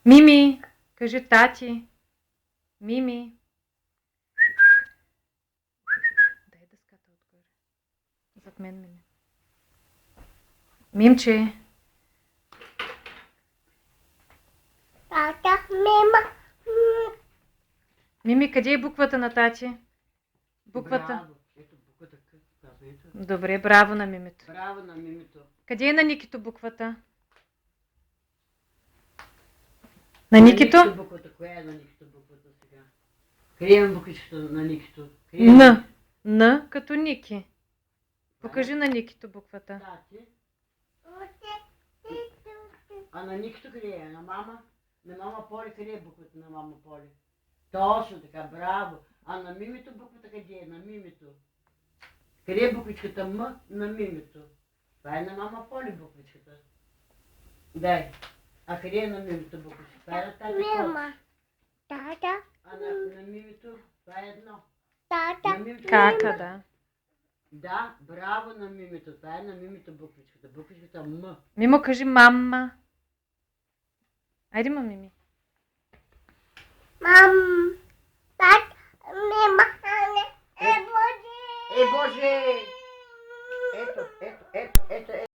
Мими, кажи тати. Мими. Дай дъската отгоре. Зад мен мине. Мимче. Тата, мема. Мими, къде е буквата на тати? Буквата. Браво. Ето буквата казва. Ето. Добре, браво на мимито. Браво на мимито. Къде е на Никито буквата? На Никито? Буквата. Коя е на Никито буквата сега? Къде има буквичката на Никито? Н. Н като Ники. Покажи на Никито буквата. Тати. А на Никито къде е? На мама? На мама Поли къде е буквата на мама Поли? Точно така, браво. А на мимито буквата къде е? На мимито. Къде е буквичката М на мимито? Това е на мама Поли буквичката. Дай. А къде е на мимито буквичката? Това е на тази Мема. Тата. А на мимито това е едно. Тата. На мимито... Кака, да. Да, браво на мимито. Това е на мимито буквичката. Буквичката М. Мимо, кажи мама. Айде, Мими. Мам.